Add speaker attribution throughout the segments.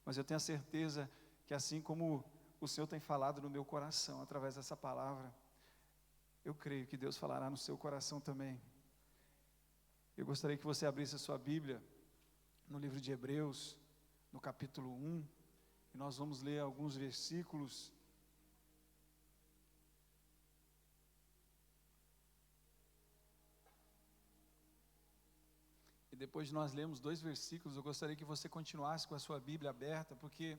Speaker 1: mas eu tenho a certeza que assim como o Senhor tem falado no meu coração, através dessa palavra, eu creio que Deus falará no seu coração também. Eu gostaria que você abrisse a sua Bíblia no livro de Hebreus, no capítulo 1, e nós vamos ler alguns versículos. E depois de nós lermos 2 versículos, eu gostaria que você continuasse com a sua Bíblia aberta, porque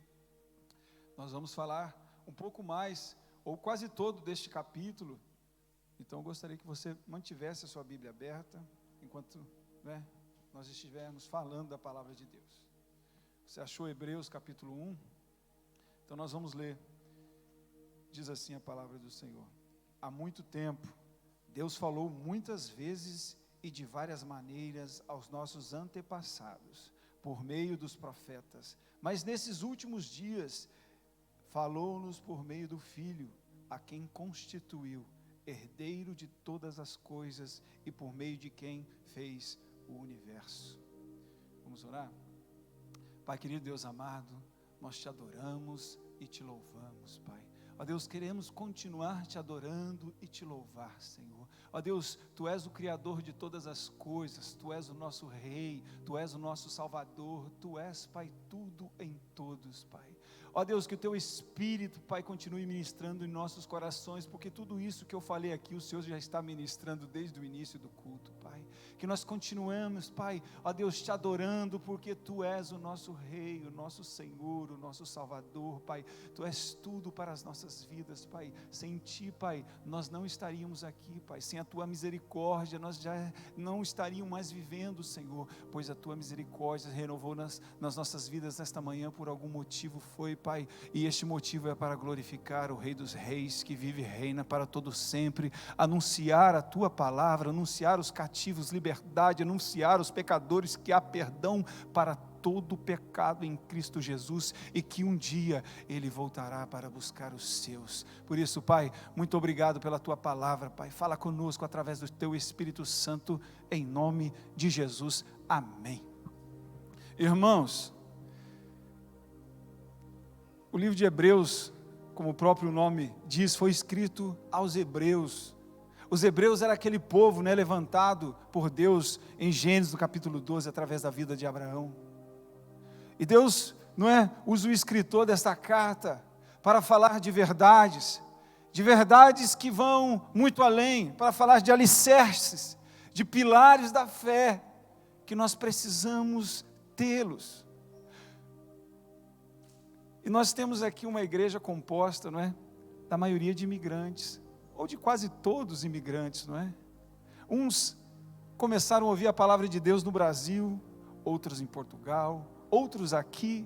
Speaker 1: nós vamos falar um pouco mais, ou quase todo deste capítulo. Então eu gostaria que você mantivesse a sua Bíblia aberta, enquanto nós estivermos falando da palavra de Deus. Você achou Hebreus capítulo 1? Então nós vamos ler. Diz assim a palavra do Senhor: há muito tempo, Deus falou muitas vezes e de várias maneiras aos nossos antepassados, por meio dos profetas. Mas nesses últimos dias, falou-nos por meio do Filho, a quem constituiu herdeiro de todas as coisas e por meio de quem fez o universo. Vamos orar? Pai querido, Deus amado, nós te adoramos e te louvamos, Pai. Ó Deus, queremos continuar te adorando e te louvar, Senhor. Ó Deus, Tu és o Criador de todas as coisas, Tu és o nosso Rei, Tu és o nosso Salvador, Tu és, Pai, tudo em todos, Pai. Ó Deus, que o Teu Espírito, Pai, continue ministrando em nossos corações, porque tudo isso que eu falei aqui, o Senhor já está ministrando desde o início do culto, Pai. Que nós continuemos, Pai, ó Deus, te adorando, porque Tu és o nosso Rei, o nosso Senhor, o nosso Salvador, Pai. Tu és tudo para as nossas vidas, Pai. Sem Ti, Pai, nós não estaríamos aqui, Pai. Sem a Tua misericórdia, nós já não estaríamos mais vivendo, Senhor, pois a Tua misericórdia renovou nas nossas vidas nesta manhã, por algum motivo foi, Pai, e este motivo é para glorificar o Rei dos Reis, que vive e reina para todo sempre, anunciar a Tua palavra, anunciar os cativos liberdade, anunciar os pecadores que há perdão para todo pecado em Cristo Jesus, e que um dia Ele voltará para buscar os seus. Por isso, Pai, muito obrigado pela Tua palavra, Pai. Fala conosco através do Teu Espírito Santo, em nome de Jesus, amém. Irmãos, o livro de Hebreus, como o próprio nome diz, foi escrito aos hebreus. Os hebreus eram aquele povo, levantado por Deus em Gênesis, no capítulo 12, através da vida de Abraão. E Deus, usa o escritor desta carta para falar de verdades que vão muito além, para falar de alicerces, de pilares da fé, que nós precisamos tê-los. E nós temos aqui uma igreja composta, da maioria de imigrantes, ou de quase todos imigrantes, Uns começaram a ouvir a palavra de Deus no Brasil, outros em Portugal, outros aqui,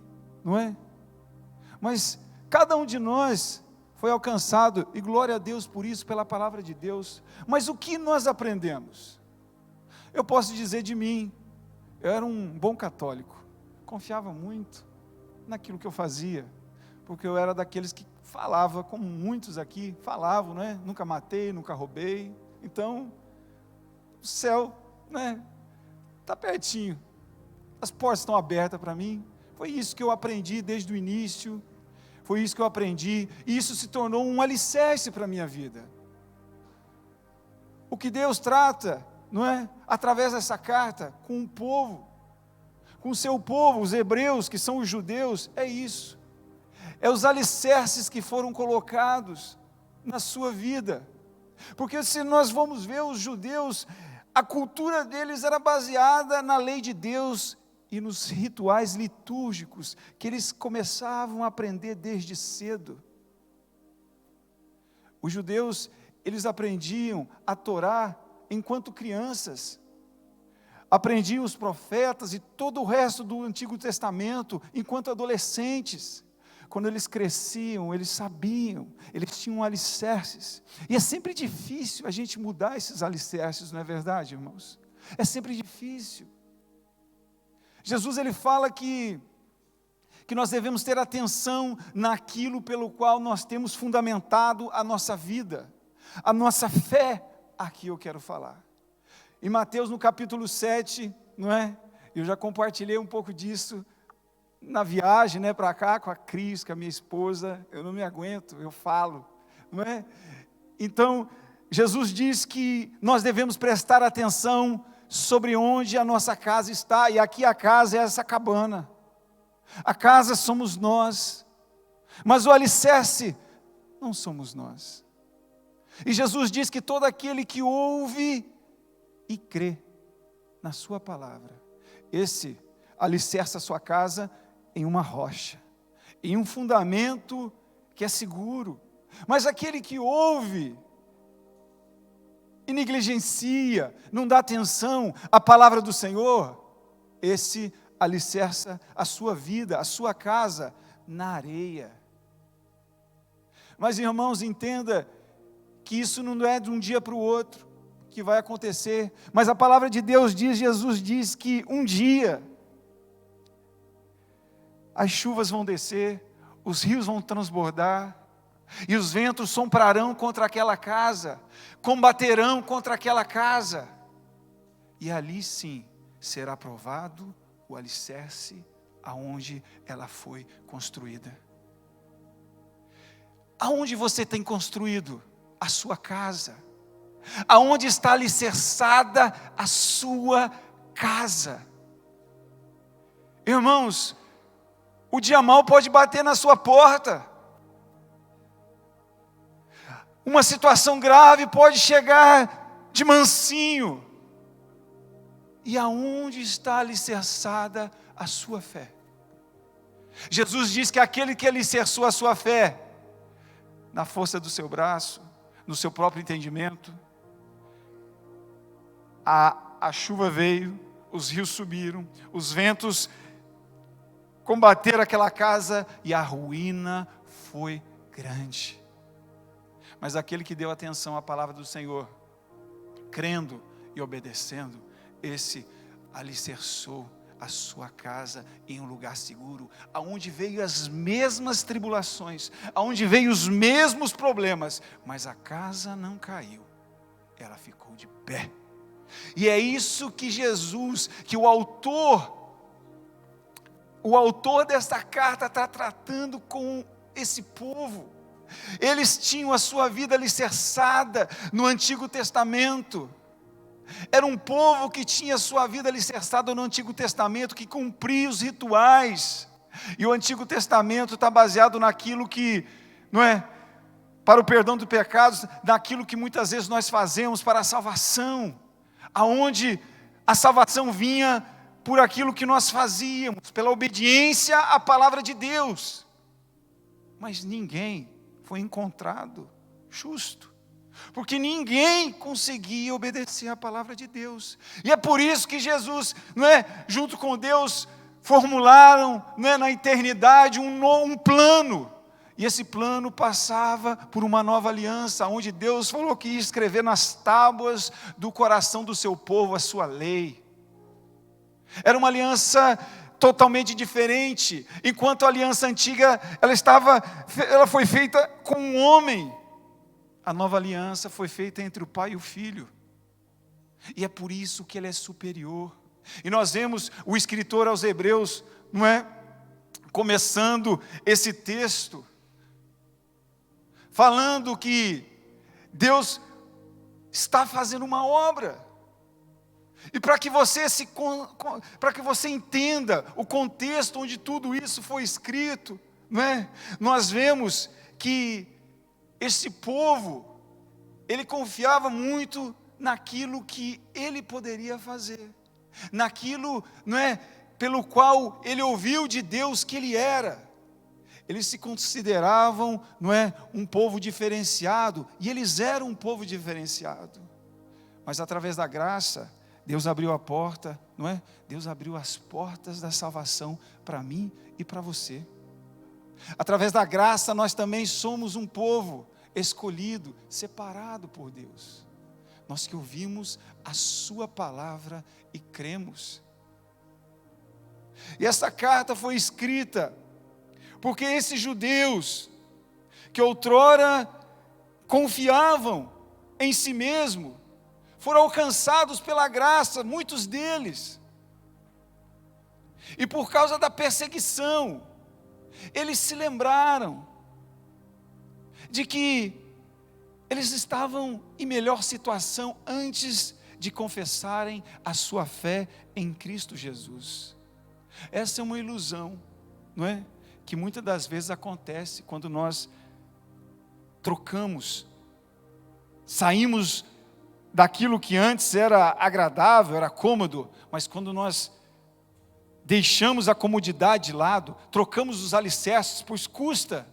Speaker 1: Mas cada um de nós foi alcançado, e glória a Deus por isso, pela palavra de Deus. Mas o que nós aprendemos? Eu posso dizer de mim, eu era um bom católico, confiava muito naquilo que eu fazia, porque eu era daqueles que falava, como muitos aqui falavam, nunca matei, nunca roubei. Então, o céu, está pertinho, as portas estão abertas para mim. Foi isso que eu aprendi desde o início, foi isso que eu aprendi, e isso se tornou um alicerce para a minha vida. O que Deus trata, através dessa carta, com o povo, com o seu povo, os hebreus, que são os judeus, é isso. É os alicerces que foram colocados na sua vida. Porque se nós vamos ver os judeus, a cultura deles era baseada na lei de Deus e nos rituais litúrgicos, que eles começavam a aprender desde cedo. Os judeus, eles aprendiam a Torá enquanto crianças. Aprendiam os profetas e todo o resto do Antigo Testamento enquanto adolescentes. Quando eles cresciam, eles sabiam, eles tinham alicerces. E é sempre difícil a gente mudar esses alicerces, não é verdade, irmãos? É sempre difícil. Jesus, ele fala que nós devemos ter atenção naquilo pelo qual nós temos fundamentado a nossa vida, a nossa fé. Aqui eu quero falar. Em Mateus, no capítulo 7, eu já compartilhei um pouco disso na viagem, né, para cá, com a Cris, com a minha esposa, eu não me aguento, eu falo, não é? Então, Jesus diz que nós devemos prestar atenção sobre onde a nossa casa está, e aqui a casa é essa cabana, a casa somos nós, mas o alicerce não somos nós. E Jesus diz que todo aquele que ouve e crê na sua palavra, esse alicerça a sua casa em uma rocha, em um fundamento que é seguro. Mas aquele que ouve e negligencia, não dá atenção à palavra do Senhor, esse alicerça a sua vida, a sua casa na areia. Mas, irmãos, entenda que isso não é de um dia para o outro que vai acontecer, mas a palavra de Deus diz, Jesus diz que um dia as chuvas vão descer, os rios vão transbordar, e os ventos soprarão contra aquela casa, combaterão contra aquela casa, e ali sim será provado o alicerce aonde ela foi construída. Aonde você tem construído a sua casa? Aonde está alicerçada a sua casa? Irmãos, o dia mau pode bater na sua porta, uma situação grave pode chegar de mansinho, e aonde está alicerçada a sua fé? Jesus diz que aquele que alicerçou a sua fé, na força do seu braço, no seu próprio entendimento, a chuva veio, os rios subiram, os ventos combateram aquela casa e a ruína foi grande. Mas aquele que deu atenção à palavra do Senhor, crendo e obedecendo, esse alicerçou a sua casa em um lugar seguro, aonde veio as mesmas tribulações, aonde veio os mesmos problemas, mas a casa não caiu, ela ficou de pé. E é isso que Jesus, que o autor desta carta está tratando com esse povo. Eles tinham a sua vida alicerçada no Antigo Testamento. Era um povo que tinha sua vida alicerçada no Antigo Testamento, que cumpria os rituais. E o Antigo Testamento está baseado naquilo que, não é, para o perdão dos pecados, naquilo que muitas vezes nós fazemos para a salvação, aonde a salvação vinha por aquilo que nós fazíamos, pela obediência à palavra de Deus. Mas ninguém foi encontrado justo, porque ninguém conseguia obedecer à palavra de Deus. E é por isso que Jesus, não é, junto com Deus, formularam, não é, na eternidade um plano. E esse plano passava por uma nova aliança, onde Deus falou que ia escrever nas tábuas do coração do seu povo a sua lei. Era uma aliança totalmente diferente. Enquanto a aliança antiga, ela foi feita com um homem, a nova aliança foi feita entre o Pai e o Filho. E é por isso que ela é superior. E nós vemos o escritor aos Hebreus, não é, começando esse texto, falando que Deus está fazendo uma obra. E para que você entenda o contexto onde tudo isso foi escrito, não é? Nós vemos que esse povo, ele confiava muito naquilo que ele poderia fazer, naquilo, não é, pelo qual ele ouviu de Deus que ele era. Eles se consideravam, não é, um povo diferenciado, e eles eram um povo diferenciado. Mas através da graça, Deus abriu a porta, não é? Deus abriu as portas da salvação para mim e para você. Através da graça, nós também somos um povo escolhido, separado por Deus. Nós que ouvimos a sua palavra e cremos. E essa carta foi escrita porque esses judeus, que outrora confiavam em si mesmo, foram alcançados pela graça, muitos deles. E por causa da perseguição, eles se lembraram de que eles estavam em melhor situação antes de confessarem a sua fé em Cristo Jesus. Essa é uma ilusão, não é? Que muitas das vezes acontece quando nós trocamos, saímos daquilo que antes era agradável, era cômodo, mas quando nós deixamos a comodidade de lado, trocamos os alicerces, pois custa.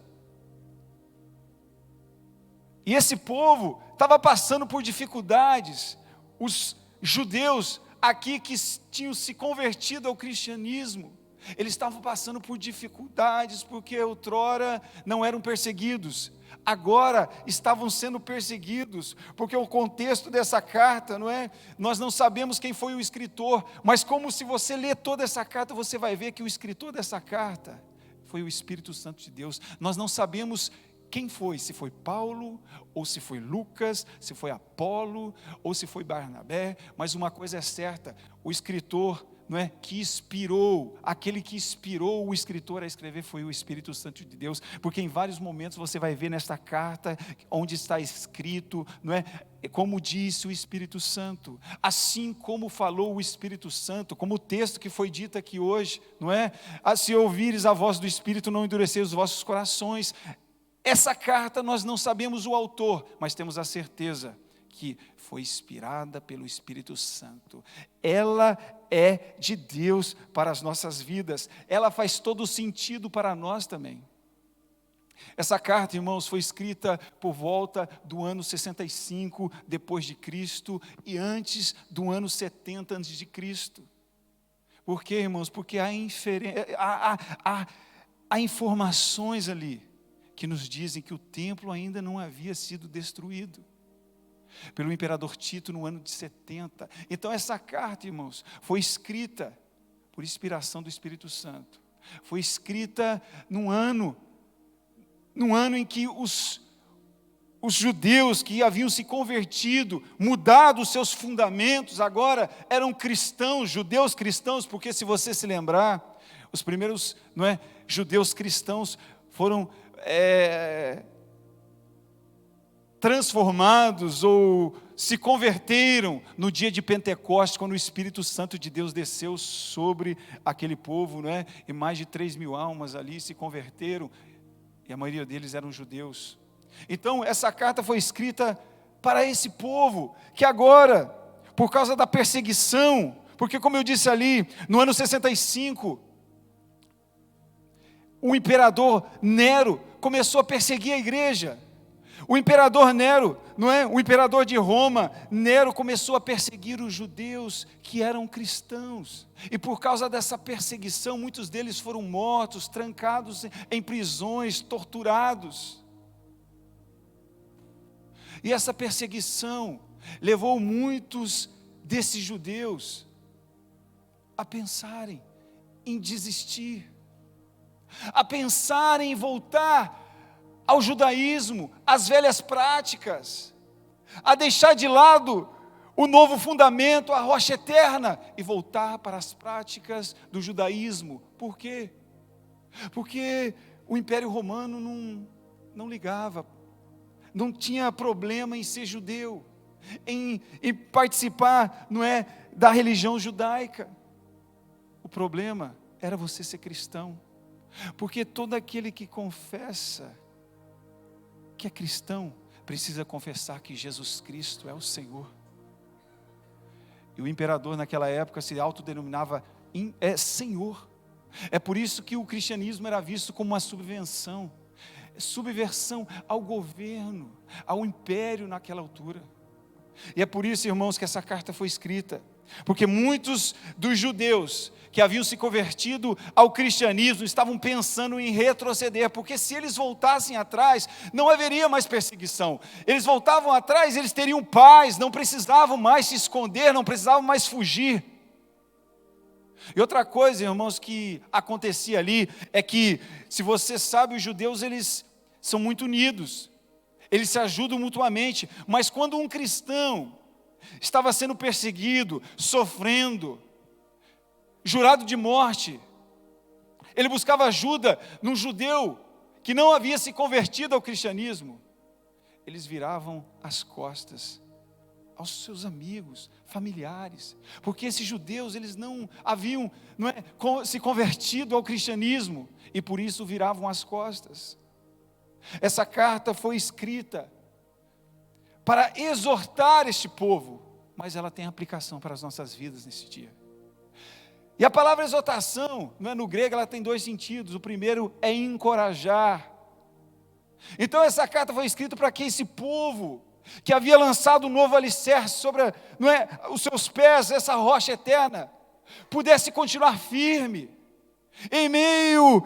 Speaker 1: E esse povo estava passando por dificuldades. Os judeus aqui que tinham se convertido ao cristianismo, eles estavam passando por dificuldades, porque outrora não eram perseguidos, agora estavam sendo perseguidos, porque o contexto dessa carta, não é? Nós não sabemos quem foi o escritor, mas como se você ler toda essa carta, você vai ver que o escritor dessa carta foi o Espírito Santo de Deus. Nós não sabemos quem foi, se foi Paulo, ou se foi Lucas, se foi Apolo, ou se foi Barnabé, mas uma coisa é certa, o escritor, não é, que inspirou, aquele que inspirou o escritor a escrever foi o Espírito Santo de Deus, porque em vários momentos você vai ver nesta carta, onde está escrito, não é, como disse o Espírito Santo, assim como falou o Espírito Santo, como o texto que foi dito aqui hoje, não é, se ouvires a voz do Espírito, não endureceis os vossos corações. Essa carta nós não sabemos o autor, mas temos a certeza que foi inspirada pelo Espírito Santo. Ela é de Deus para as nossas vidas. Ela faz todo sentido para nós também. Essa carta, irmãos, foi escrita por volta do ano 65 depois de Cristo e antes do ano 70 antes de Cristo. Por quê, irmãos? Porque há informações ali que nos dizem que o templo ainda não havia sido destruído pelo imperador Tito no ano de 70. Então essa carta, irmãos, foi escrita por inspiração do Espírito Santo. Foi escrita num ano em que os judeus que haviam se convertido, mudado os seus fundamentos, agora eram cristãos, judeus cristãos, porque se você se lembrar, os primeiros, não é, judeus cristãos foram transformados ou se converteram no dia de Pentecostes, quando o Espírito Santo de Deus desceu sobre aquele povo, não é? E mais de 3.000 almas ali se converteram, e a maioria deles eram judeus. Então essa carta foi escrita para esse povo, que agora, por causa da perseguição, porque como eu disse ali, no ano 65, o imperador Nero começou a perseguir a igreja. O imperador Nero, não é? O imperador de Roma, Nero começou a perseguir os judeus que eram cristãos. E por causa dessa perseguição, muitos deles foram mortos, trancados em prisões, torturados. E essa perseguição levou muitos desses judeus a pensarem em desistir, a pensar em voltar ao judaísmo, às velhas práticas, a deixar de lado o novo fundamento, a rocha eterna, e voltar para as práticas do judaísmo. Por quê? Porque o Império Romano não ligava, não tinha problema em ser judeu, em participar, não é, da religião judaica. O problema era você ser cristão. Porque todo aquele que confessa que é cristão, precisa confessar que Jesus Cristo é o Senhor. E o imperador naquela época se autodenominava Senhor. É por isso que o cristianismo era visto como uma subversão ao governo, ao império naquela altura. E é por isso, irmãos, que essa carta foi escrita, porque muitos dos judeus que haviam se convertido ao cristianismo estavam pensando em retroceder, porque se eles voltassem atrás, não haveria mais perseguição. Eles voltavam atrás, eles teriam paz, não precisavam mais se esconder, não precisavam mais fugir. E outra coisa, irmãos, que acontecia ali, é que, se você sabe, os judeus, eles são muito unidos, eles se ajudam mutuamente, mas quando um cristão estava sendo perseguido, sofrendo, jurado de morte, ele buscava ajuda num judeu que não havia se convertido ao cristianismo, eles viravam as costas aos seus amigos, familiares, porque esses judeus, eles não haviam se convertido ao cristianismo, e por isso viravam as costas. Essa carta foi escrita para exortar este povo, mas ela tem aplicação para as nossas vidas nesse dia. E a palavra exortação, no grego, ela tem dois sentidos. O primeiro é encorajar. Então essa carta foi escrita para que esse povo, que havia lançado um novo alicerce sobre os seus pés, essa rocha eterna, pudesse continuar firme, em meio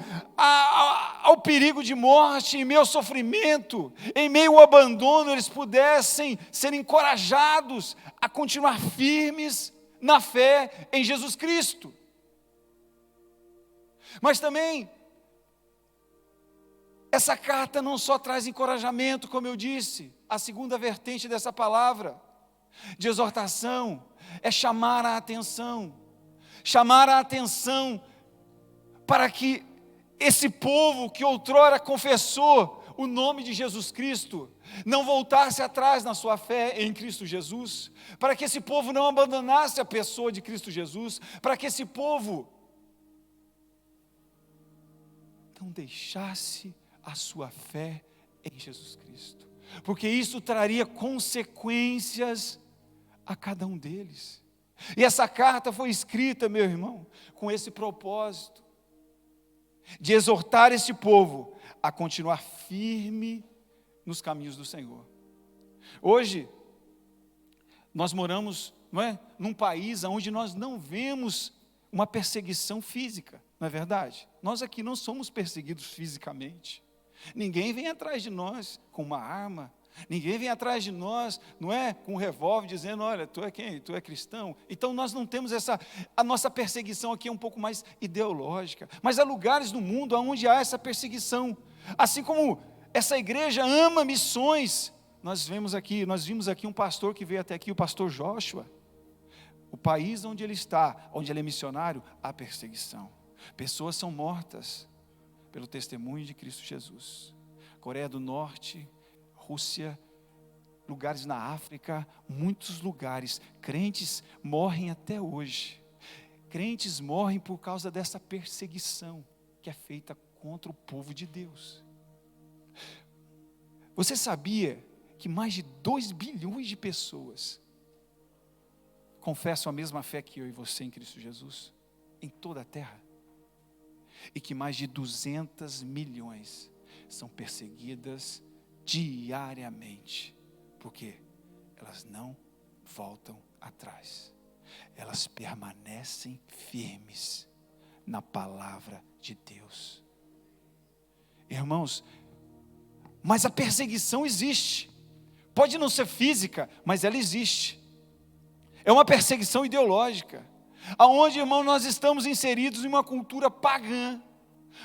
Speaker 1: ao perigo de morte, em meio ao sofrimento, em meio ao abandono, eles pudessem ser encorajados a continuar firmes na fé em Jesus Cristo. Mas também, essa carta não só traz encorajamento, como eu disse, a segunda vertente dessa palavra de exortação é chamar a atenção para que esse povo que outrora confessou o nome de Jesus Cristo, não voltasse atrás na sua fé em Cristo Jesus, para que esse povo não abandonasse a pessoa de Cristo Jesus, para que esse povo não deixasse a sua fé em Jesus Cristo, porque isso traria consequências a cada um deles. E essa carta foi escrita, meu irmão, com esse propósito, de exortar esse povo a continuar firme nos caminhos do Senhor. Hoje, nós moramos, num país onde nós não vemos uma perseguição física, não é verdade? Nós aqui não somos perseguidos fisicamente. Ninguém vem atrás de nós com uma arma. Ninguém vem atrás de nós, com um revólver, dizendo, olha, tu é quem? Tu é cristão? Então nós não temos a nossa perseguição aqui é um pouco mais ideológica, mas há lugares no mundo onde há essa perseguição, assim como essa igreja ama missões. Nós vimos aqui um pastor que veio até aqui, o pastor Joshua. O país onde ele está, onde ele é missionário, há perseguição, pessoas são mortas pelo testemunho de Cristo Jesus. Coreia do Norte, Rússia, lugares na África, muitos lugares, crentes morrem até hoje. Crentes morrem por causa dessa perseguição que é feita contra o povo de Deus. Você sabia que mais de 2 bilhões de pessoas confessam a mesma fé que eu e você em Cristo Jesus, em toda a terra? E que mais de 200 milhões são perseguidas diariamente, porque elas não voltam atrás, elas permanecem firmes na palavra de Deus. Irmãos, mas a perseguição existe, pode não ser física, mas ela existe. É uma perseguição ideológica, aonde, irmão, nós estamos inseridos em uma cultura pagã,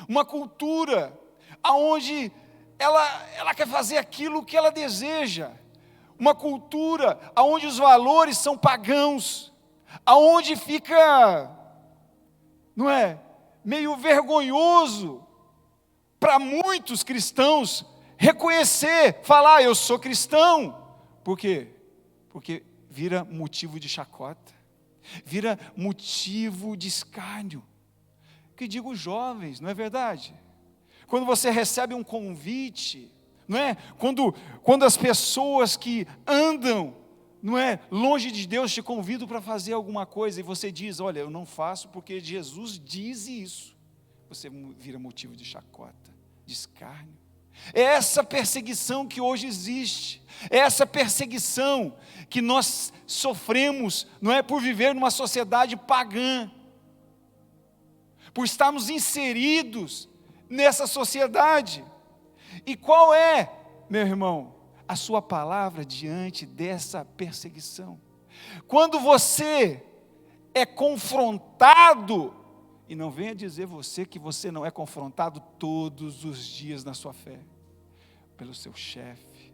Speaker 1: uma cultura aonde ela quer fazer aquilo que ela deseja, uma cultura aonde os valores são pagãos, aonde fica, meio vergonhoso para muitos cristãos reconhecer, falar, eu sou cristão. Por quê? Porque vira motivo de chacota, vira motivo de escárnio. Que digo jovens, não é verdade? Quando você recebe um convite, quando as pessoas que andam, longe de Deus te convidam para fazer alguma coisa, e você diz, olha, eu não faço porque Jesus diz isso, você vira motivo de chacota, de escárnio. É essa perseguição que hoje existe, é essa perseguição que nós sofremos, por viver numa sociedade pagã, por estarmos inseridos nessa sociedade. E qual é, meu irmão, a sua palavra diante dessa perseguição? Quando você é confrontado, e não venha dizer você que você não é confrontado todos os dias na sua fé, pelo seu chefe,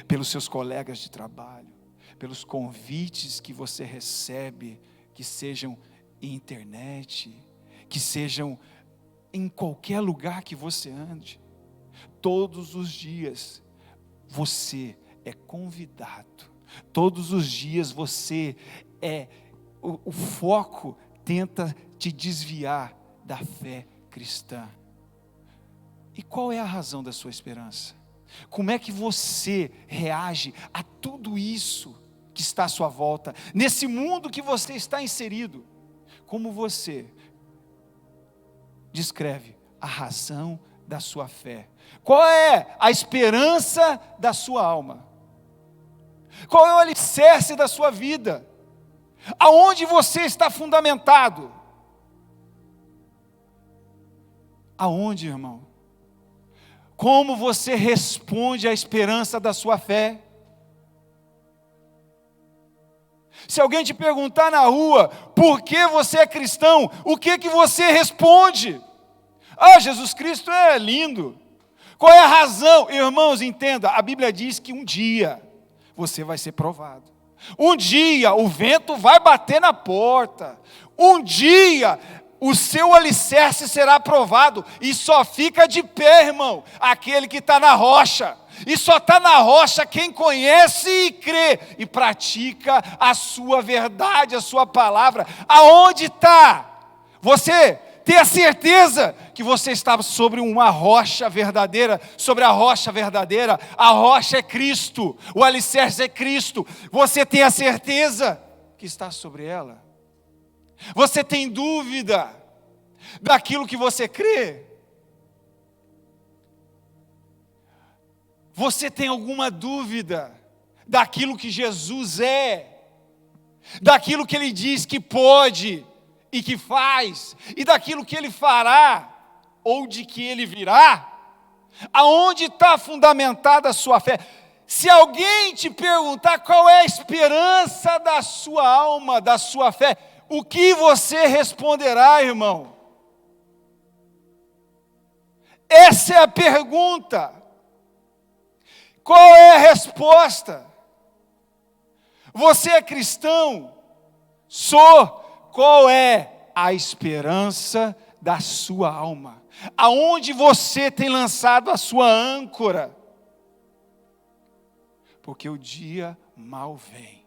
Speaker 1: pelos seus colegas de trabalho, pelos convites que você recebe, que sejam internet, que sejam em qualquer lugar que você ande, todos os dias, você é convidado. Todos os dias você o foco tenta te desviar da fé cristã. E qual é a razão da sua esperança? Como é que você reage a tudo isso que está à sua volta, nesse mundo que você está inserido? Como você descreve a razão da sua fé? Qual é a esperança da sua alma? Qual é o alicerce da sua vida? Aonde você está fundamentado? Aonde, irmão? Como você responde à esperança da sua fé? Se alguém te perguntar na rua, por que você é cristão? O que você responde? Ah, Jesus Cristo é lindo. Qual é a razão? Irmãos, entenda, a Bíblia diz que um dia você vai ser provado. Um dia o vento vai bater na porta. Um dia o seu alicerce será provado. E só fica de pé, irmão, aquele que está na rocha. E só está na rocha quem conhece e crê e pratica a sua verdade, a sua palavra. Aonde está? Você tem a certeza que você está sobre uma rocha verdadeira, sobre a rocha verdadeira. A rocha é Cristo, o alicerce é Cristo. Você tem a certeza que está sobre ela? Você tem dúvida daquilo que você crê? Você tem alguma dúvida daquilo que Jesus é? Daquilo que Ele diz que pode e que faz, e daquilo que Ele fará, ou de que Ele virá? Aonde está fundamentada a sua fé? Se alguém te perguntar qual é a esperança da sua alma, da sua fé, o que você responderá, irmão? Essa é a pergunta. Qual é a resposta? Você é cristão? Sou. Qual é a esperança da sua alma? Aonde você tem lançado a sua âncora? Porque o dia mal vem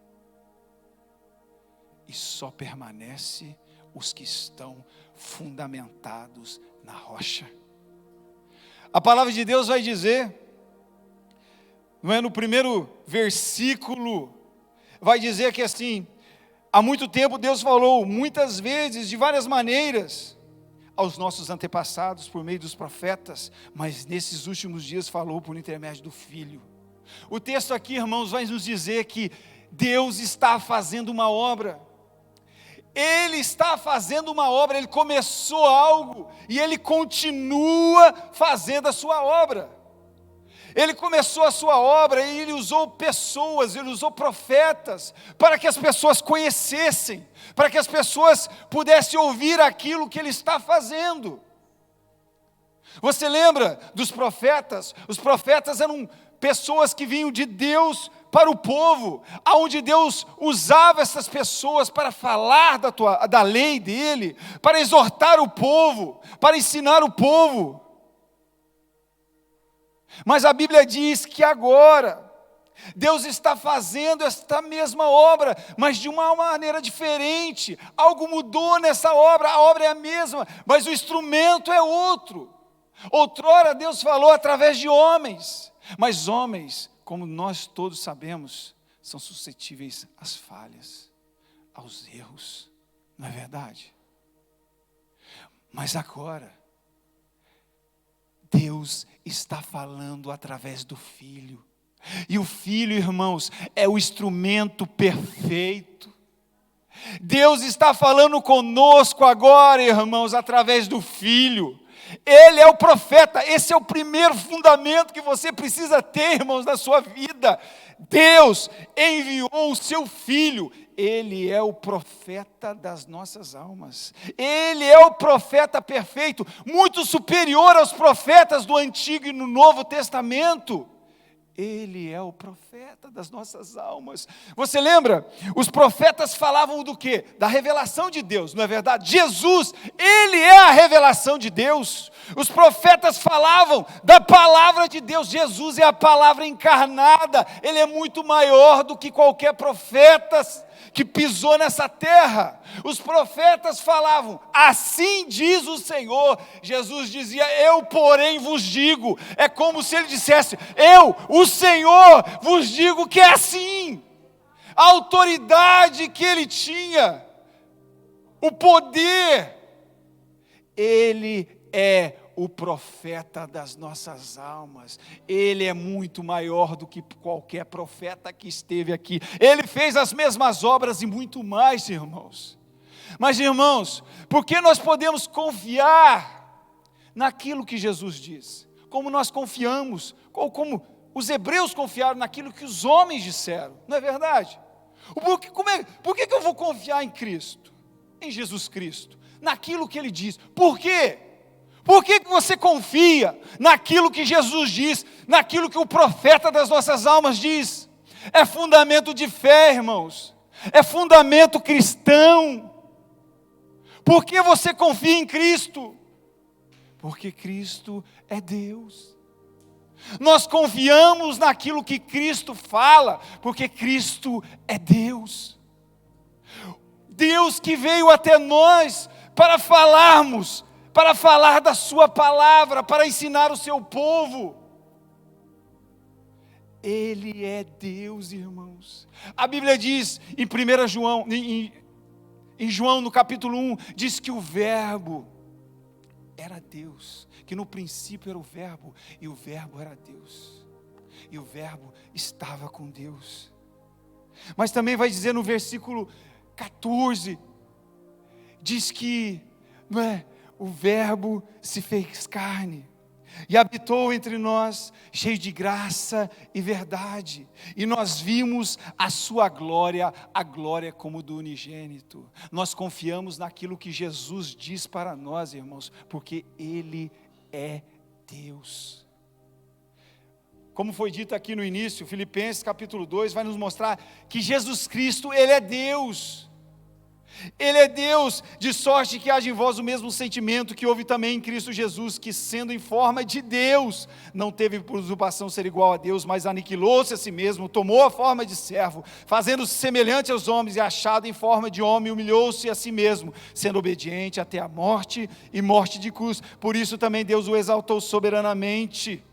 Speaker 1: e só permanece os que estão fundamentados na rocha. A palavra de Deus vai dizer, não é, no primeiro versículo, vai dizer que assim: há muito tempo Deus falou muitas vezes, de várias maneiras, aos nossos antepassados por meio dos profetas, mas nesses últimos dias falou por intermédio do Filho. O texto aqui, irmãos, vai nos dizer que Deus está fazendo uma obra. Ele está fazendo uma obra, Ele começou algo e Ele continua fazendo a sua obra. Ele começou a sua obra e Ele usou pessoas, Ele usou profetas, para que as pessoas conhecessem, para que as pessoas pudessem ouvir aquilo que Ele está fazendo. Você lembra dos profetas? Os profetas eram pessoas que vinham de Deus para o povo, aonde Deus usava essas pessoas para falar da lei dEle, para exortar o povo, para ensinar o povo. Mas a Bíblia diz que agora Deus está fazendo esta mesma obra, mas de uma maneira diferente. Algo mudou nessa obra, a obra é a mesma, mas o instrumento é outro. Outrora Deus falou através de homens, mas homens, como nós todos sabemos, são suscetíveis às falhas, aos erros, não é verdade? Mas agora, Deus está falando através do Filho. E o Filho, irmãos, é o instrumento perfeito. Deus está falando conosco agora, irmãos, através do Filho. Ele é o profeta. Esse é o primeiro fundamento que você precisa ter, irmãos, na sua vida. Deus enviou o seu Filho. Ele é o profeta das nossas almas. Ele é o profeta perfeito, muito superior aos profetas do Antigo e no Novo Testamento. Ele é o profeta das nossas almas. Você lembra? Os profetas falavam do quê? Da revelação de Deus, não é verdade? Jesus, Ele é a revelação de Deus. Os profetas falavam da palavra de Deus. Jesus é a palavra encarnada. Ele é muito maior do que qualquer profeta que pisou nessa terra. Os profetas falavam, assim diz o Senhor. Jesus dizia, eu porém vos digo. É como se ele dissesse, eu, o Senhor, vos digo que é assim. A autoridade que ele tinha, o poder, ele é o profeta das nossas almas. Ele é muito maior do que qualquer profeta que esteve aqui. Ele fez as mesmas obras e muito mais, irmãos. Mas, irmãos, por que nós podemos confiar naquilo que Jesus diz? Como nós confiamos, ou como os hebreus confiaram naquilo que os homens disseram, não é verdade? Por que eu vou confiar em Cristo, em Jesus Cristo, naquilo que Ele diz? Por quê? Por que você confia naquilo que Jesus diz, naquilo que o profeta das nossas almas diz? É fundamento de fé, irmãos, é fundamento cristão. Por que você confia em Cristo? Porque Cristo é Deus. Nós confiamos naquilo que Cristo fala, porque Cristo é Deus. Deus que veio até nós para falarmos, para falar da sua palavra, para ensinar o seu povo. Ele é Deus, irmãos. A Bíblia diz em 1 João, em João no capítulo 1, diz que o verbo era Deus, que no princípio era o verbo, e o verbo era Deus, e o verbo estava com Deus. Mas também vai dizer no versículo 14, diz que, não é, o verbo se fez carne e habitou entre nós, cheio de graça e verdade, e nós vimos a sua glória, a glória como do unigênito. Nós confiamos naquilo que Jesus diz para nós, irmãos, porque Ele é Deus. Como foi dito aqui no início, Filipenses capítulo 2 vai nos mostrar que Jesus Cristo, Ele é Deus. Ele é Deus, de sorte que haja em vós o mesmo sentimento que houve também em Cristo Jesus, que sendo em forma de Deus, não teve por usurpação ser igual a Deus, mas aniquilou-se a si mesmo, tomou a forma de servo, fazendo-se semelhante aos homens e achado em forma de homem, humilhou-se a si mesmo, sendo obediente até a morte e morte de cruz. Por isso também Deus o exaltou soberanamente.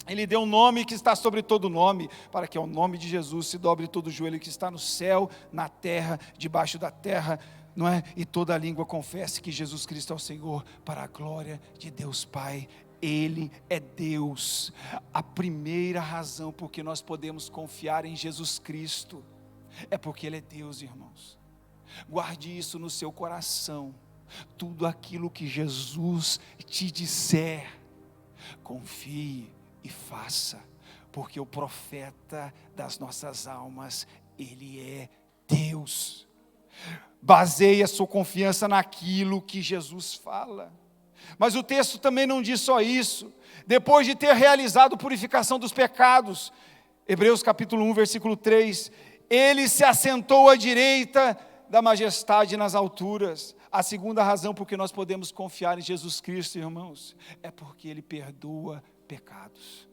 Speaker 1: Ele deu um nome que está sobre todo nome, para que ao nome de Jesus se dobre todo o joelho que está no céu, na terra, debaixo da terra, não é? E toda a língua confesse que Jesus Cristo é o Senhor, para a glória de Deus Pai. Ele é Deus. A primeira razão por que nós podemos confiar em Jesus Cristo é porque Ele é Deus, irmãos. Guarde isso no seu coração. Tudo aquilo que Jesus te disser, confie e faça, porque o profeta das nossas almas, ele é Deus. Baseie a sua confiança naquilo que Jesus fala. Mas o texto também não diz só isso. Depois de ter realizado a purificação dos pecados, Hebreus capítulo 1, versículo 3, ele se assentou à direita da majestade nas alturas. A segunda razão por que nós podemos confiar em Jesus Cristo, irmãos, é porque Ele perdoa pecados.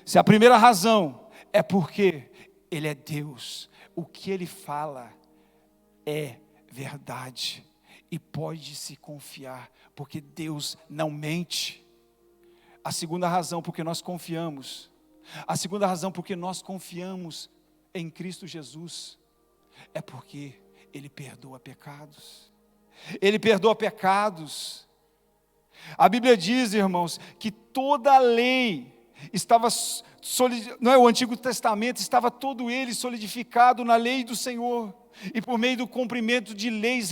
Speaker 1: Se a primeira razão é porque Ele é Deus, o que Ele fala é verdade e pode-se confiar, porque Deus não mente. A segunda razão porque nós confiamos, em Cristo Jesus, é porque Ele perdoa pecados. Ele perdoa pecados. A Bíblia diz, irmãos, que toda a lei estava, o Antigo Testamento estava todo ele solidificado na lei do Senhor. E por meio do cumprimento de leis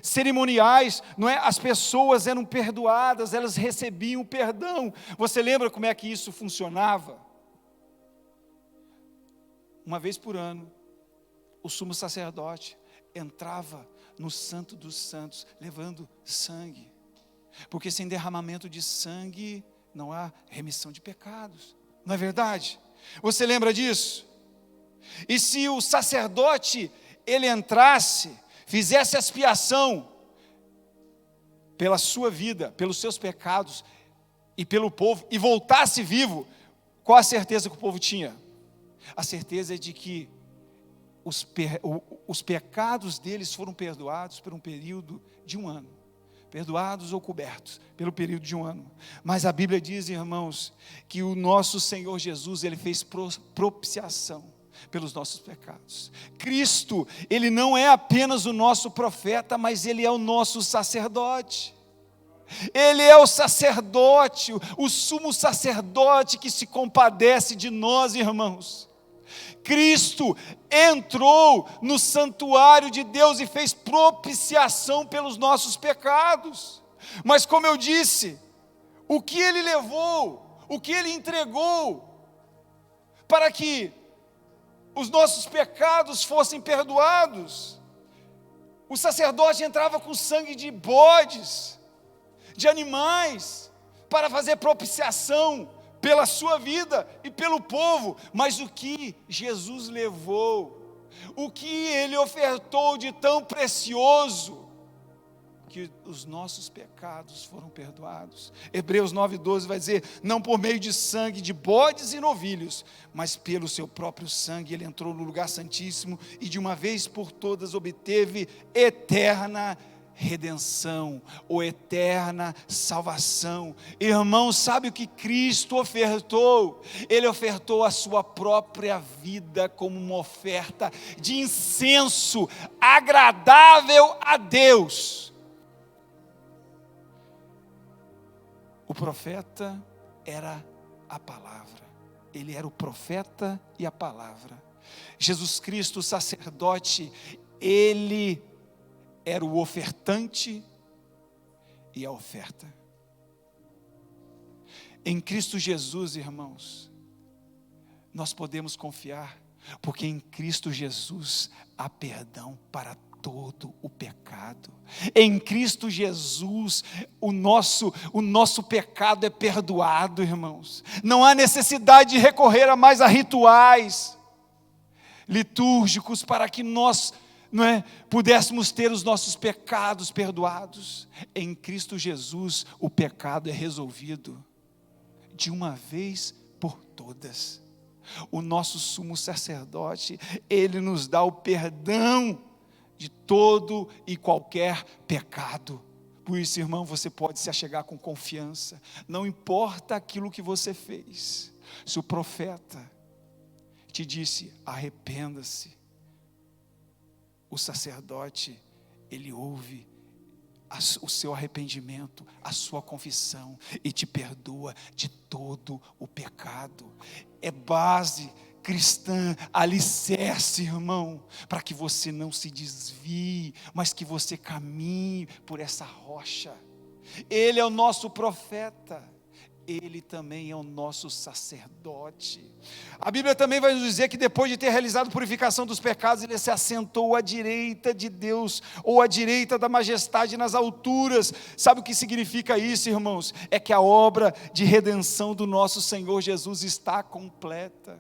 Speaker 1: cerimoniais, as pessoas eram perdoadas, elas recebiam perdão. Você lembra como é que isso funcionava? Uma vez por ano, o sumo sacerdote entrava no Santo dos Santos, levando sangue. Porque sem derramamento de sangue, não há remissão de pecados. Não é verdade? Você lembra disso? E se o sacerdote, ele entrasse, fizesse expiação pela sua vida, pelos seus pecados e pelo povo, e voltasse vivo, qual a certeza que o povo tinha? A certeza é de que os pecados deles foram perdoados por um período de 1 ano. Perdoados ou cobertos pelo período de 1 ano. Mas a Bíblia diz, irmãos, que o nosso Senhor Jesus, ele fez propiciação pelos nossos pecados. Cristo, ele não é apenas o nosso profeta, mas ele é o nosso sacerdote. Ele é o sacerdote, o sumo sacerdote que se compadece de nós, irmãos. Cristo entrou no santuário de Deus e fez propiciação pelos nossos pecados. Mas como eu disse, o que ele levou, o que ele entregou para que os nossos pecados fossem perdoados? O sacerdote entrava com sangue de bodes, de animais, para fazer propiciação pela sua vida e pelo povo. Mas o que Jesus levou, o que ele ofertou de tão precioso, que os nossos pecados foram perdoados. Hebreus 9:12 vai dizer: não por meio de sangue de bodes e novilhos, mas pelo seu próprio sangue ele entrou no lugar santíssimo e de uma vez por todas obteve eterna redenção, ou eterna salvação. Irmão, sabe o que Cristo ofertou? Ele ofertou a sua própria vida como uma oferta de incenso agradável a Deus. O profeta era a palavra. Ele era o profeta e a palavra. Jesus Cristo, o sacerdote, ele era o ofertante e a oferta. Em Cristo Jesus, irmãos, nós podemos confiar, porque em Cristo Jesus há perdão para todo o pecado. Em Cristo Jesus o nosso pecado é perdoado, irmãos. Não há necessidade de recorrer a mais a rituais litúrgicos para que nós pudéssemos ter os nossos pecados perdoados. Em Cristo Jesus o pecado é resolvido de uma vez por todas. O nosso sumo sacerdote, ele nos dá o perdão de todo e qualquer pecado. Por isso, irmão, você pode se achegar com confiança. Não importa aquilo que você fez. Se o profeta te disse: arrependa-se, o sacerdote, ele ouve o seu arrependimento, a sua confissão, e te perdoa de todo o pecado. É base cristã, alicerce, irmão, para que você não se desvie, mas que você caminhe por essa rocha. Ele é o nosso profeta, ele também é o nosso sacerdote. A Bíblia também vai nos dizer que depois de ter realizado purificação dos pecados, ele se assentou à direita de Deus, ou à direita da majestade nas alturas. Sabe o que significa isso, irmãos? É que a obra de redenção do nosso Senhor Jesus está completa.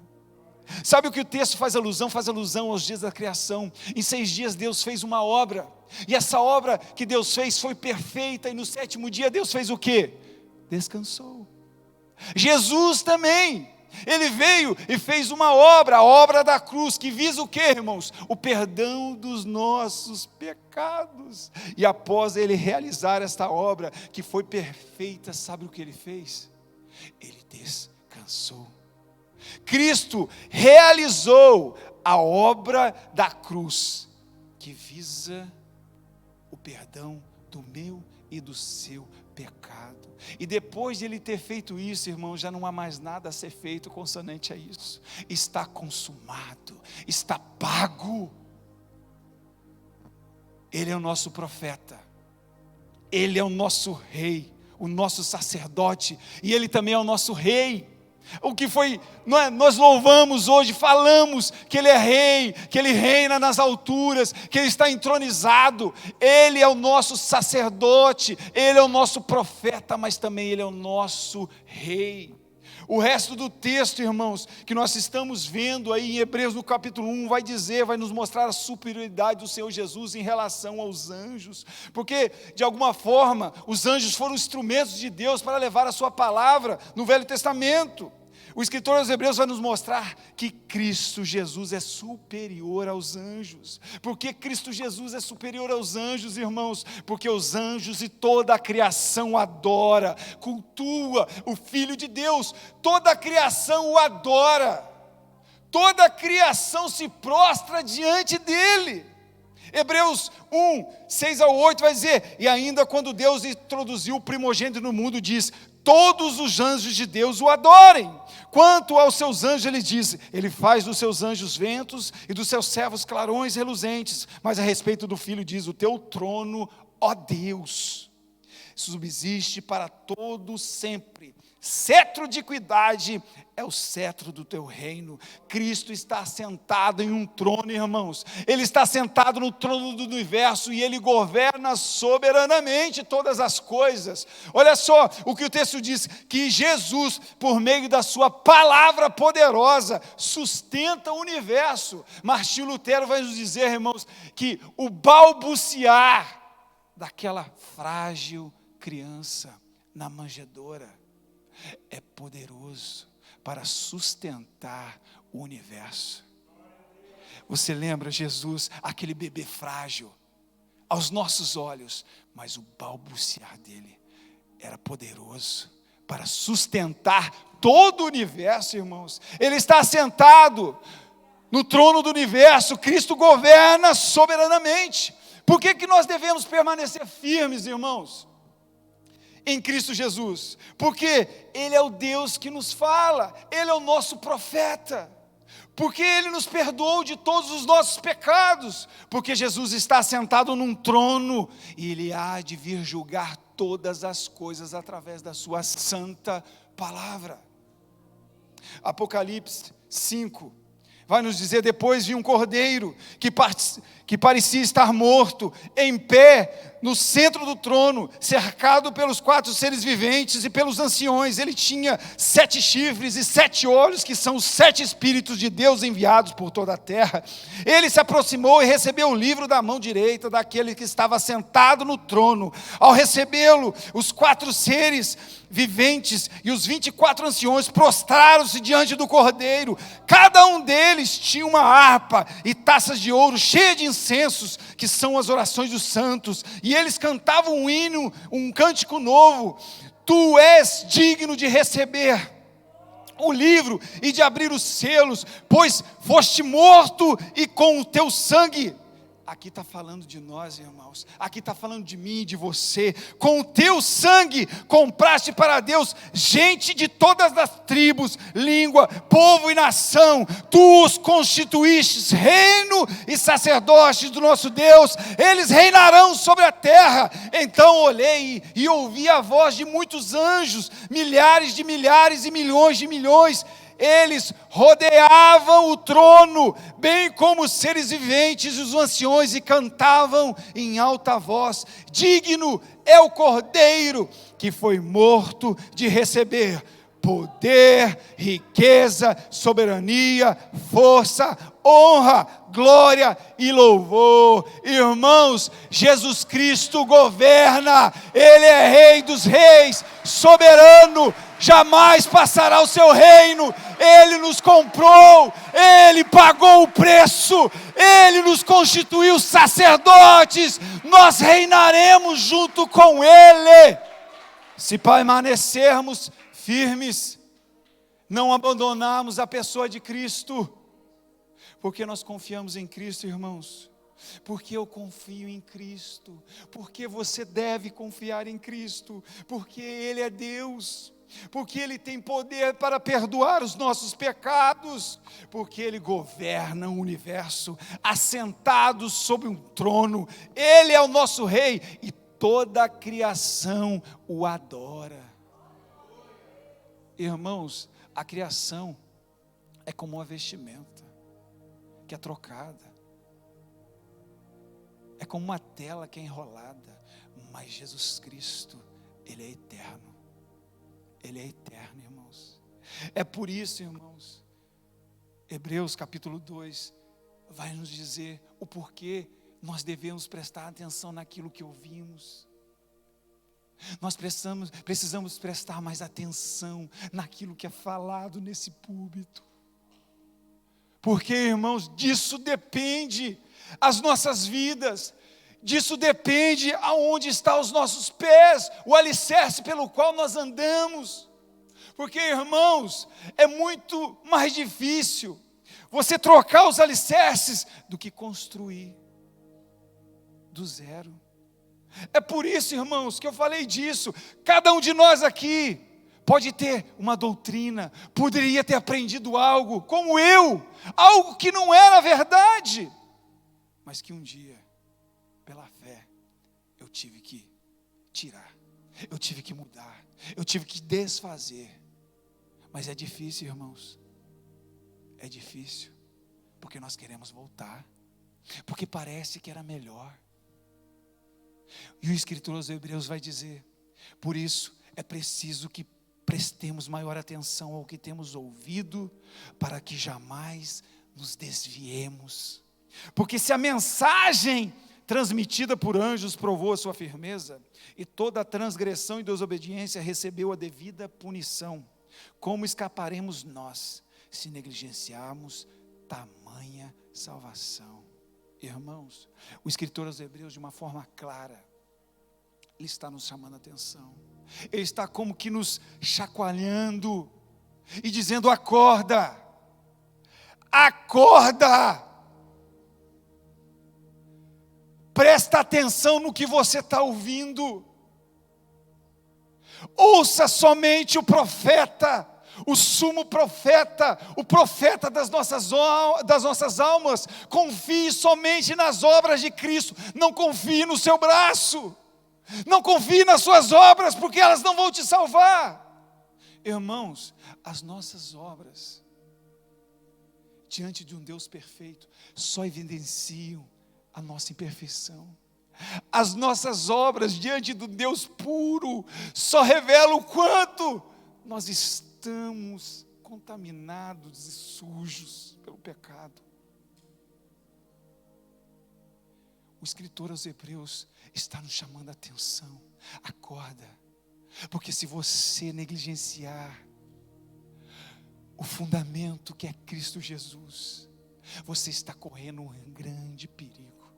Speaker 1: Sabe o que o texto faz alusão? Faz alusão aos dias da criação. Em 6 dias Deus fez uma obra, e essa obra que Deus fez foi perfeita, e no 7º dia Deus fez o quê? Descansou. Jesus também, ele veio e fez uma obra, a obra da cruz, que visa o quê, irmãos? O perdão dos nossos pecados. E após ele realizar esta obra, que foi perfeita, sabe o que ele fez? Ele descansou. Cristo realizou a obra da cruz, que visa o perdão do meu e do seu pecado. E depois de ele ter feito isso, irmão, já não há mais nada a ser feito consonante a isso. Está consumado, está pago. Ele é o nosso profeta, ele é o nosso rei, o nosso sacerdote, e ele também é o nosso rei. O que foi, nós louvamos hoje, falamos que ele é rei, que ele reina nas alturas, que ele está entronizado. Ele é o nosso sacerdote, ele é o nosso profeta, mas também ele é o nosso rei. O resto do texto, irmãos, que nós estamos vendo aí em Hebreus no capítulo 1, vai nos mostrar a superioridade do Senhor Jesus em relação aos anjos, porque de alguma forma os anjos foram instrumentos de Deus para levar a sua palavra no Velho Testamento. O escritor aos Hebreus vai nos mostrar que Cristo Jesus é superior aos anjos. Por que Cristo Jesus é superior aos anjos, irmãos? Porque os anjos e toda a criação adora, cultua o Filho de Deus. Toda a criação o adora. Toda a criação se prostra diante dele. Hebreus 1, 6 ao 8 vai dizer: e ainda quando Deus introduziu o primogênito no mundo, diz: todos os anjos de Deus o adorem. Quanto aos seus anjos, ele diz: ele faz dos seus anjos ventos e dos seus servos clarões reluzentes. Mas a respeito do Filho diz: o teu trono, ó Deus, subsiste para todo sempre. Cetro de equidade é o cetro do teu reino. Cristo está sentado em um trono, irmãos. Ele está sentado no trono do universo e ele governa soberanamente todas as coisas. Olha só o que o texto diz: que Jesus, por meio da sua palavra poderosa, sustenta o universo. Martinho Lutero vai nos dizer, irmãos, que o balbuciar daquela frágil criança na manjedoura é poderoso para sustentar o universo. Você lembra Jesus, aquele bebê frágil, aos nossos olhos, mas o balbuciar dele era poderoso para sustentar todo o universo, irmãos. Ele está sentado no trono do universo, Cristo governa soberanamente. Por que nós devemos permanecer firmes, irmãos, em Cristo Jesus? Porque Ele é o Deus que nos fala, Ele é o nosso profeta, porque Ele nos perdoou de todos os nossos pecados, porque Jesus está sentado num trono, e Ele há de vir julgar todas as coisas através da sua santa palavra. Apocalipse 5 vai nos dizer: depois vi um cordeiro que parecia estar morto, em pé no centro do trono, cercado pelos 4 seres viventes e pelos anciões. Ele tinha 7 chifres e 7 olhos, que são os 7 Espíritos de Deus enviados por toda a terra. Ele se aproximou e recebeu o livro da mão direita daquele que estava sentado no trono. Ao recebê-lo, os 4 seres viventes e os 24 anciões prostraram-se diante do cordeiro. Cada um deles tinha uma harpa e taças de ouro cheias de incensos, que são as orações dos santos, e eles cantavam um hino, um cântico novo: tu és digno de receber o livro e de abrir os selos, pois foste morto, e com o teu sangue. Aqui está falando de nós, irmãos. Aqui está falando de mim e de você. Com o teu sangue compraste para Deus gente de todas as tribos, língua, povo e nação. Tu os constituístes reino e sacerdotes do nosso Deus. Eles reinarão sobre a terra. Então olhei e ouvi a voz de muitos anjos, milhares de milhares e milhões de milhões. Eles rodeavam o trono, bem como os seres viventes e os anciões, e cantavam em alta voz: digno é o cordeiro que foi morto de receber poder, riqueza, soberania, força, honra, glória e louvor. Irmãos, Jesus Cristo governa, Ele é Rei dos reis, soberano, jamais passará o seu reino. Ele nos comprou, Ele pagou o preço, Ele nos constituiu sacerdotes, nós reinaremos junto com Ele, se permanecermos firmes, não abandonarmos a pessoa de Cristo. Porque nós confiamos em Cristo, irmãos. Porque eu confio em Cristo. Porque você deve confiar em Cristo. Porque Ele é Deus. Porque Ele tem poder para perdoar os nossos pecados. Porque Ele governa o universo, assentado sobre um trono. Ele é o nosso Rei e toda a criação o adora. Irmãos, a criação é como uma vestimenta que é trocada, é como uma tela que é enrolada, mas Jesus Cristo, Ele é eterno, irmãos. É por isso, irmãos, Hebreus capítulo 2 vai nos dizer o porquê nós devemos prestar atenção naquilo que ouvimos. Nós precisamos prestar mais atenção naquilo que é falado nesse púlpito. Porque, irmãos, disso depende as nossas vidas, disso depende aonde estão os nossos pés, o alicerce pelo qual nós andamos. Porque, irmãos, é muito mais difícil você trocar os alicerces do que construir do zero. É por isso, irmãos, que eu falei disso. Cada um de nós aqui pode ter uma doutrina, poderia ter aprendido algo, como eu, algo que não era verdade, mas que um dia, pela fé, eu tive que tirar, eu tive que mudar, eu tive que desfazer. Mas é difícil, irmãos, é difícil, porque nós queremos voltar, porque parece que era melhor. E o escritor aos Hebreus vai dizer: por isso é preciso que prestemos maior atenção ao que temos ouvido, para que jamais nos desviemos. Porque se a mensagem transmitida por anjos provou a sua firmeza, e toda a transgressão e desobediência recebeu a devida punição, como escaparemos nós, se negligenciarmos tamanha salvação? Irmãos, o escritor aos Hebreus, de uma forma clara, ele está nos chamando a atenção. Ele está como que nos chacoalhando e dizendo: acorda, acorda, presta atenção no que você está ouvindo, ouça somente o profeta, o sumo profeta, o profeta das nossas almas. Confie somente nas obras de Cristo, não confie no seu braço, não confie nas suas obras, porque elas não vão te salvar. Irmãos, as nossas obras, diante de um Deus perfeito, só evidenciam a nossa imperfeição. As nossas obras, diante do Deus puro, só revelam o quanto nós estamos contaminados e sujos pelo pecado. O escritor aos Hebreus está nos chamando a atenção. Acorda, porque se você negligenciar o fundamento que é Cristo Jesus, você está correndo um grande perigo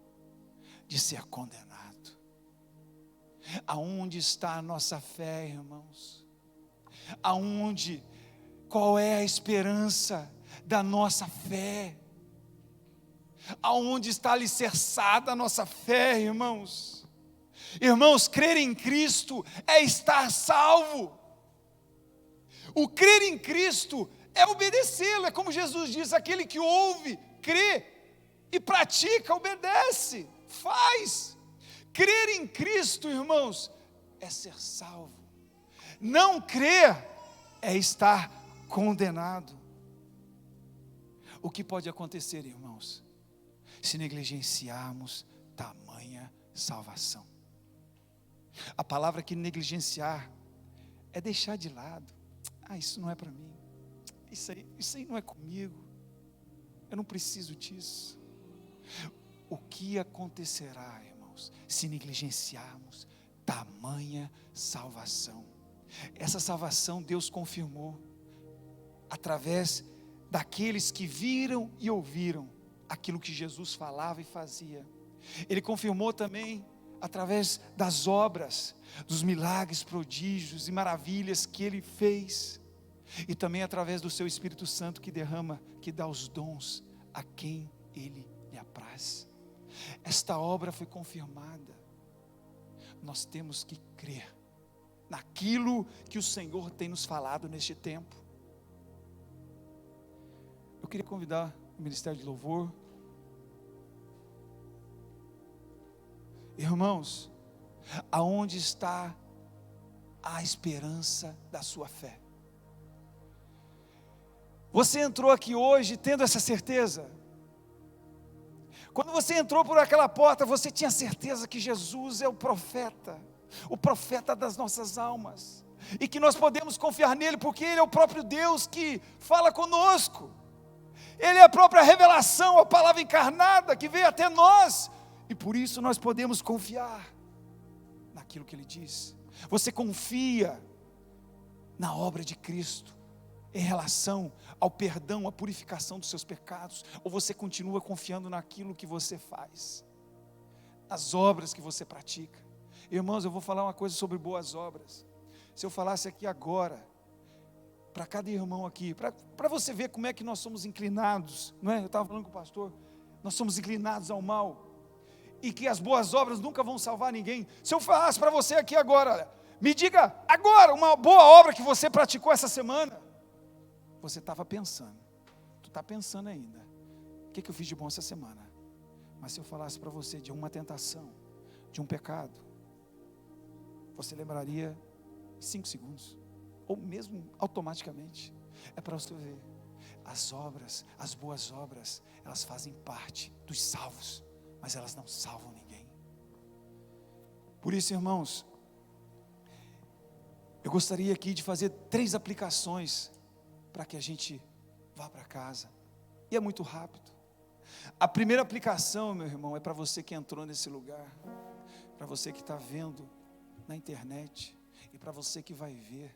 Speaker 1: de ser condenado. Aonde está a nossa fé, irmãos? Qual é a esperança da nossa fé? Aonde está alicerçada a nossa fé, irmãos? Irmãos, crer em Cristo é estar salvo. O crer em Cristo é obedecê-lo. É como Jesus diz: aquele que ouve, crê e pratica, obedece, faz. Crer em Cristo, irmãos, é ser salvo. Não crer é estar condenado. O que pode acontecer, irmãos, se negligenciarmos tamanha salvação? A palavra que negligenciar é deixar de lado. Isso não é para mim, isso aí não é comigo, eu não preciso disso. O que acontecerá, irmãos, se negligenciarmos tamanha salvação? Essa salvação Deus confirmou através daqueles que viram e ouviram aquilo que Jesus falava e fazia. Ele confirmou também através das obras, dos milagres, prodígios e maravilhas que Ele fez, e também através do seu Espírito Santo que derrama, que dá os dons a quem Ele lhe apraz. Esta obra foi confirmada. Nós temos que crer naquilo que o Senhor tem nos falado neste tempo. Eu queria convidar o Ministério de Louvor. Irmãos, aonde está a esperança da sua fé? Você entrou aqui hoje tendo essa certeza? Quando você entrou por aquela porta, você tinha certeza que Jesus é o profeta das nossas almas, e que nós podemos confiar nele, porque ele é o próprio Deus que fala conosco. Ele é a própria revelação, a palavra encarnada que veio até nós, e por isso nós podemos confiar naquilo que ele diz. Você confia na obra de Cristo em relação ao perdão, à purificação dos seus pecados, ou você continua confiando naquilo que você faz, nas obras que você pratica? Irmãos, eu vou falar uma coisa sobre boas obras. Se eu falasse aqui agora, para cada irmão aqui, para você ver como é que nós somos inclinados, não é? Eu estava falando com o pastor, nós somos inclinados ao mal, e que as boas obras nunca vão salvar ninguém. Se eu falasse para você aqui agora, me diga agora uma boa obra que você praticou essa semana, você estava pensando, tu está pensando ainda, o que eu fiz de bom essa semana? Mas se eu falasse para você de uma tentação, de um pecado, você lembraria em 5 segundos, ou mesmo automaticamente. É para você ver, as obras, as boas obras, elas fazem parte dos salvos, mas elas não salvam ninguém. Por isso, irmãos, eu gostaria aqui de fazer 3 aplicações, para que a gente vá para casa, e é muito rápido. A primeira aplicação, meu irmão, é para você que entrou nesse lugar, para você que está vendo na internet, e para você que vai ver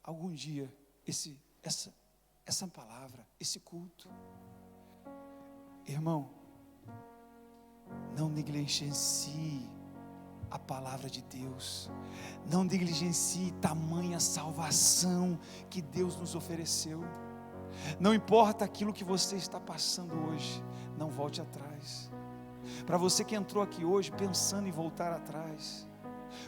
Speaker 1: algum dia essa palavra, esse culto. Irmão, não negligencie a palavra de Deus, não negligencie tamanha salvação que Deus nos ofereceu. Não importa aquilo que você está passando hoje, não volte atrás. Para você que entrou aqui hoje pensando em voltar atrás,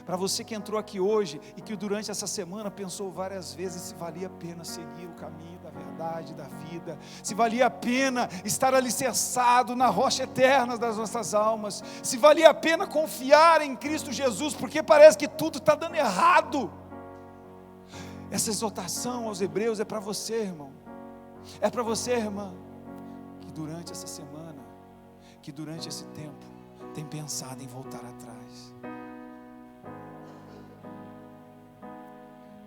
Speaker 1: para você que entrou aqui hoje e que durante essa semana pensou várias vezes se valia a pena seguir o caminho da verdade, da vida, se valia a pena estar alicerçado na rocha eterna das nossas almas, se valia a pena confiar em Cristo Jesus, porque parece que tudo está dando errado. Essa exortação aos hebreus é para você, irmão, é para você, irmã, que durante essa semana, que durante esse tempo, tem pensado em voltar atrás.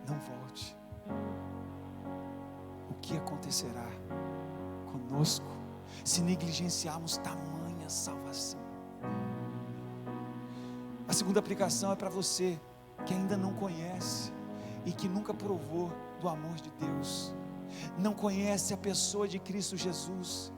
Speaker 1: Não volte. O que acontecerá conosco se negligenciarmos tamanha salvação? A segunda aplicação é para você que ainda não conhece e que nunca provou do amor de Deus, não conhece a pessoa de Cristo Jesus,